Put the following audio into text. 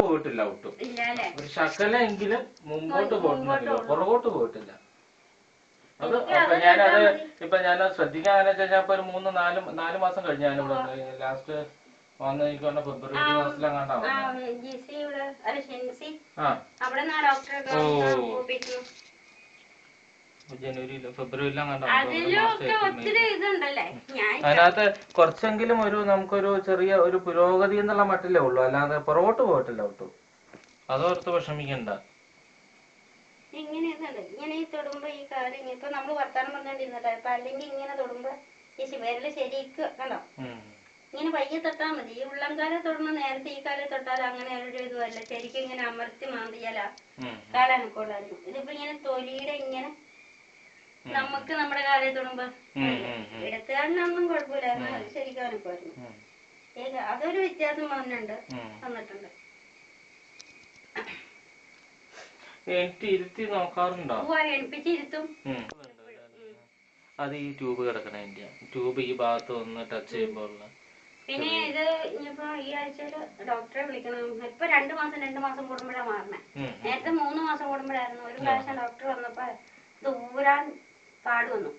പോയിട്ടില്ല ഒട്ടും. ഒരു ശകലെങ്കിലും മുമ്പോട്ട് പോയിട്ടില്ല, പുറകോട്ട് പോയിട്ടില്ല. അത് ഇപ്പൊ ഞാൻ ശ്രദ്ധിക്കാന്ന് വെച്ചാൽ ഇപ്പൊ ഒരു 3-4 മാസം കഴിഞ്ഞ ലാസ്റ്റ് വന്ന് എനിക്ക് പറഞ്ഞ ഫെബ്രുവരി മാസത്തിലെങ്ങാണ്ടാ ജനുവരിയിലോ ഫെബ്രുവരിയിലെങ്ങാണ്ടാ. അതിനകത്ത് കുറച്ചെങ്കിലും നമുക്കൊരു ചെറിയ ഒരു പുരോഗതി എന്നുള്ള മട്ടിലേ ഉള്ളൂ, അല്ലാതെ പുറകോട്ട് പോയിട്ടില്ല ഒട്ടും. അതോർത്ത് വിഷമിക്കണ്ട. ഇങ്ങനെ തൊടുമ്പോ ഈ കാര്യം ഇപ്പൊ നമ്മള് വർത്താനം പറഞ്ഞോണ്ടിരുന്നല്ലോ, അപ്പൊ അല്ലെങ്കിൽ ഇങ്ങനെ തൊടുമ്പോ ഈ വിരല് ശരിക്ക് കണ്ടോ, ഇങ്ങനെ പയ്യെ തൊട്ടാൽ മതി. ഈ ഉള്ളംകാലെ തൊടുമ്പോ നേരത്തെ ഈ കാലം തൊട്ടാൽ അങ്ങനെ ഒരു ഇതുമല്ല, ശരിക്കും ഇങ്ങനെ അമർത്തി മാന്തിയാല കാലനക്കോളായിരുന്നു. ഇതിപ്പോ ഇങ്ങനെ തൊലിയുടെ ഇങ്ങനെ നമുക്ക് നമ്മുടെ കാലം തൊടുമ്പോ ഇടത്തുകാരനൊന്നും കുഴപ്പമില്ലായിരുന്നു, അത് ശരിക്കും അനക്കുമായിരുന്നു. അതൊരു വ്യത്യാസം വന്നിട്ടുണ്ട്. ഇരുത്തി നോക്കാറുണ്ടോ? എണിപ്പിച്ചിരുത്തും. അത് ഈ ട്യൂബ് കിടക്കണ ട്യൂബ് ഈ ഭാഗത്ത് ഒന്ന് ടച്ച് ചെയ്യുമ്പോൾ. പിന്നെ ഇത് ഇനിയിപ്പോ ഈ ആഴ്ചയില് ഡോക്ടറെ വിളിക്കണം. ഇപ്പൊ 2 മാസം കൂടുമ്പോഴാണ് മാറണേ. നേരത്തെ 3 മാസം കൂടുമ്പോഴായിരുന്നു. ഒരു പ്രാവശ്യം ഡോക്ടർ വന്നപ്പോ ഇത് ഊരാൻ പാട് വന്നു.